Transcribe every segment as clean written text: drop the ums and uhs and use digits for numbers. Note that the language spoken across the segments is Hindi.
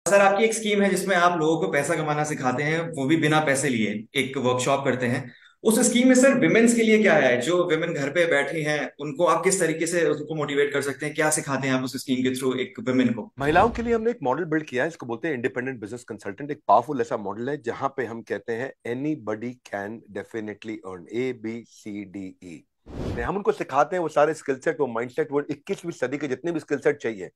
सर आपकी एक स्कीम है जिसमें आप लोगों को पैसा कमाना सिखाते हैं, वो भी बिना पैसे लिए। एक वर्कशॉप करते हैं। उस स्कीम में सर विमेन्स के लिए क्या है? जो विमेन घर पे बैठी हैं उनको आप किस तरीके से उसको मोटिवेट कर सकते हैं? क्या सिखाते हैं आप उस स्कीम के थ्रू एक विमेन को? महिलाओं के लिए हमने एक मॉडल बिल्ड किया है, इसको बोलते हैं इंडिपेंडेंट बिजनेस कंसल्टेंट। एक पावरफुल ऐसा मॉडल है जहां पे हम कहते हैं any buddy can definitely earn, ABCDE। हम उनको सिखाते हैं वो सारे स्किल सेट, वो माइंडसेट, वो 21वीं सदी के जितने भी स्किल सेट चाहिए,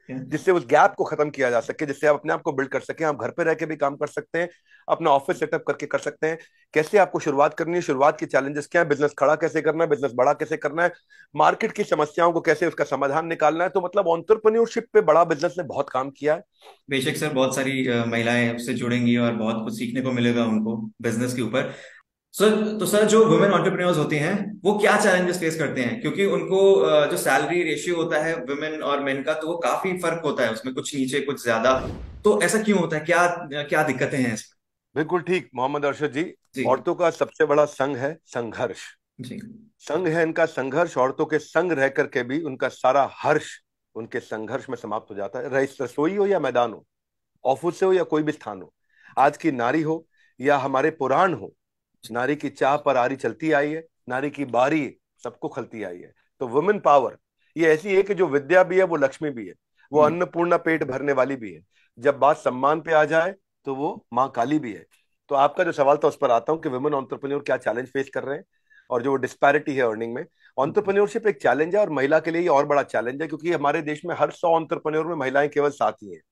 जिससे उस गैप को खत्म किया जा सके, जिससे आप अपने आप को बिल्ड कर सकें। आप घर पे रह के भी काम कर सकते हैं, अपना ऑफिस सेटअप करके कर सकते हैं। कैसे आपको शुरुआत करनी है, शुरुआत की चैलेंजेस क्या है, बिजनेस खड़ा कैसे करना है, बिजनेस बड़ा कैसे करना है, मार्केट की समस्याओं को कैसे उसका समाधान निकालना है। तो मतलब एंटरप्रेन्योरशिप पे बड़ा बिजनेस ने बहुत काम किया है। बेशक सर, बहुत सारी महिलाएं उससे जुड़ेंगी और बहुत कुछ सीखने को मिलेगा उनको बिजनेस के ऊपर। सर तो सर जो वुमेन एंटरप्रेन्योर्स होती हैं वो क्या चैलेंजेस फेस करते हैं? क्योंकि उनको जो सैलरी रेशियो होता है वुमेन और मेन का, तो वो काफी फर्क होता है उसमें, कुछ नीचे कुछ ज्यादा। तो ऐसा क्यों होता है? क्या क्या दिक्कतें हैं इसमें? बिल्कुल ठीक मोहम्मद अरशद जी। जी। औरतों का सबसे बड़ा संघ है संघर्ष। जी। संघ है इनका संघर्ष। औरतों के संग रह करके भी उनका सारा हर्ष उनके संघर्ष में समाप्त हो जाता है। रसोई हो या मैदान हो, ऑफिस से हो या कोई भी स्थान हो, आज की नारी हो या हमारे पुराण हो, नारी की चाह पर आरी चलती आई है, नारी की बारी सबको खलती आई है। तो वुमेन पावर ये ऐसी है कि जो विद्या भी है, वो लक्ष्मी भी है, वो हम्म। अन्नपूर्णा पेट भरने वाली भी है। जब बात सम्मान पे आ जाए तो वो माँ काली भी है। तो आपका जो सवाल था उस पर आता हूँ कि वुमेन एंटरप्रेन्योर क्या चैलेंज फेस कर रहे हैं और जो डिस्पैरिटी है अर्निंग में। एंटरप्रेन्योरशिप एक चैलेंज है और महिला के लिए ये और बड़ा चैलेंज है, क्योंकि हमारे देश में हर 100 एंटरप्रेन्योर में महिलाएं केवल 7 ही हैं।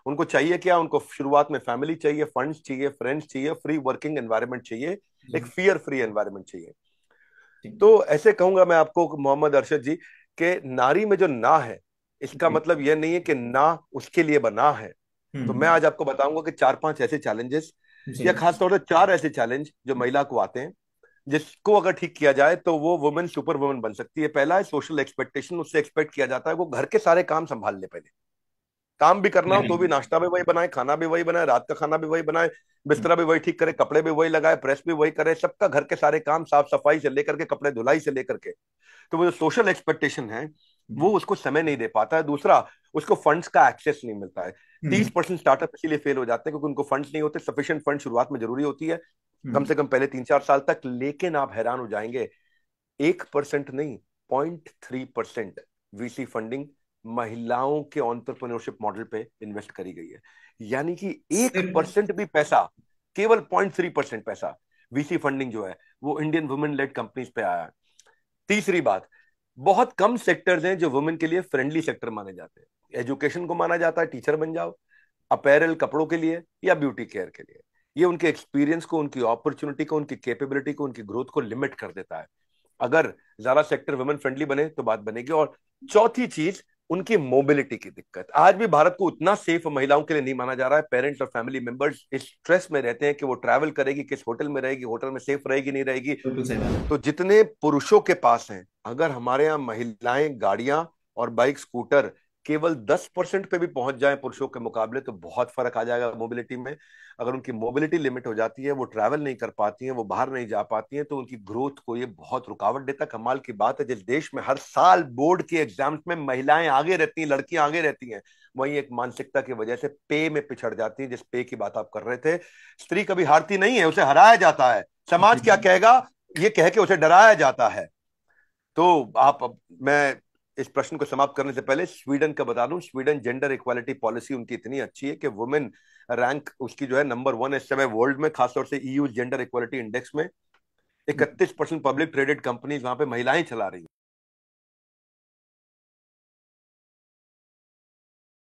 उनको चाहिए क्या? उनको शुरुआत में फैमिली चाहिए, फंड्स चाहिए, फ्रेंड्स चाहिए, फ्री वर्किंग एनवायरनमेंट चाहिए, एक जी। फियर फ्री एनवायरनमेंट चाहिए। जी। तो ऐसे कहूंगा मैं आपको मोहम्मद अरशद जी कि नारी में जो ना है, इसका जी। मतलब यह नहीं है कि ना उसके लिए बना है। तो मैं हम्म। आज आपको बताऊंगा कि 4-5 ऐसे चैलेंजेस, जी। या खासतौर से 4 ऐसे चैलेंज जो महिला को आते हैं, जिसको अगर ठीक किया जाए तो वो वुमेन सुपर वुमेन बन सकती है। पहला है सोशल एक्सपेक्टेशन। उससे एक्सपेक्ट किया जाता है वो घर के सारे काम संभाल ले पहले। काम भी करना हो तो भी नहीं। नाश्ता भी वही बनाए, खाना भी वही बनाए, रात का खाना भी वही बनाए, बिस्तरा भी वही ठीक करे, कपड़े भी वही लगाए, प्रेस भी वही करे, सबका घर के सारे काम, साफ सफाई से लेकर के कपड़े धुलाई से लेकर के। तो वो जो सोशल एक्सपेक्टेशन है, वो उसको समय नहीं दे पाता है। दूसरा, उसको फंड्स का एक्सेस नहीं मिलता है। हम्म। 30% स्टार्टअप इसीलिए फेल हो जाते हैं क्योंकि उनको फंड्स नहीं होते। सफिशिएंट फंड शुरुआत में जरूरी होती है, कम हम्म। से कम पहले 3-4 साल तक। लेकिन आप हैरान हो जाएंगे, 1% नहीं, 0.3% VC फंडिंग महिलाओं के एंटरप्रेन्योरशिप मॉडल पे इन्वेस्ट करी गई है। यानी कि एक सिर्फ। परसेंट भी पैसा, केवल 0.3% पैसा VC फंडिंग जो है वो इंडियन वुमेन लेड कंपनीज पे आया है। तीसरी बात, बहुत कम सेक्टर्स हैं जो वुमेन के लिए फ्रेंडली सेक्टर माने जाते हैं। एजुकेशन को माना जाता है, टीचर बन जाओ, अपैरल कपड़ों के लिए या ब्यूटी केयर के लिए। ये उनके एक्सपीरियंस को, उनकी अपॉर्चुनिटी को, उनकी कैपेबिलिटी को, उनकी ग्रोथ को लिमिट कर देता है। अगर ज्यादा सेक्टर वुमेन फ्रेंडली बने तो बात बनेगी। और चौथी चीज, उनकी मोबिलिटी की दिक्कत। आज भी भारत को उतना सेफ महिलाओं के लिए नहीं माना जा रहा है। पेरेंट्स और फैमिली मेंबर्स इस स्ट्रेस में रहते हैं कि वो ट्रैवल करेगी, किस होटल में रहेगी, होटल में सेफ रहेगी नहीं रहेगी। बिल्कुल सही बात है। तो जितने पुरुषों के पास हैं, अगर हमारे यहाँ महिलाएं गाड़ियां और बाइक स्कूटर केवल 10% पे भी पहुंच जाए पुरुषों के मुकाबले, तो बहुत फर्क आ जाएगा मोबिलिटी में। अगर उनकी मोबिलिटी लिमिट हो जाती है, वो ट्रैवल नहीं कर पाती हैं, वो बाहर नहीं जा पाती हैं, तो उनकी ग्रोथ को ये बहुत रुकावट देता है। कमाल की बात है, जिस देश में हर साल बोर्ड के एग्जाम्स में महिलाएं आगे रहती हैं, लड़कियां आगे रहती हैं, वहीं एक मानसिकता की वजह से पे में पिछड़ जाती है। जिस पे की बात आप कर रहे थे, स्त्री कभी हारती नहीं है, उसे हराया जाता है। समाज क्या जी। कहेगा ये कह के उसे डराया जाता है। तो मैं इस प्रश्न को समाप्त करने से पहले स्वीडन का बता दूं। स्वीडन जेंडर इक्वालिटी पॉलिसी उनकी इतनी अच्छी है कि वुमेन रैंक उसकी जो है नंबर 1 इस समय वर्ल्ड में, खासतौर से EU जेंडर इक्वालिटी इंडेक्स में। 31% पब्लिक ट्रेडेड कंपनीज वहां पे महिलाएं चला रही हैं।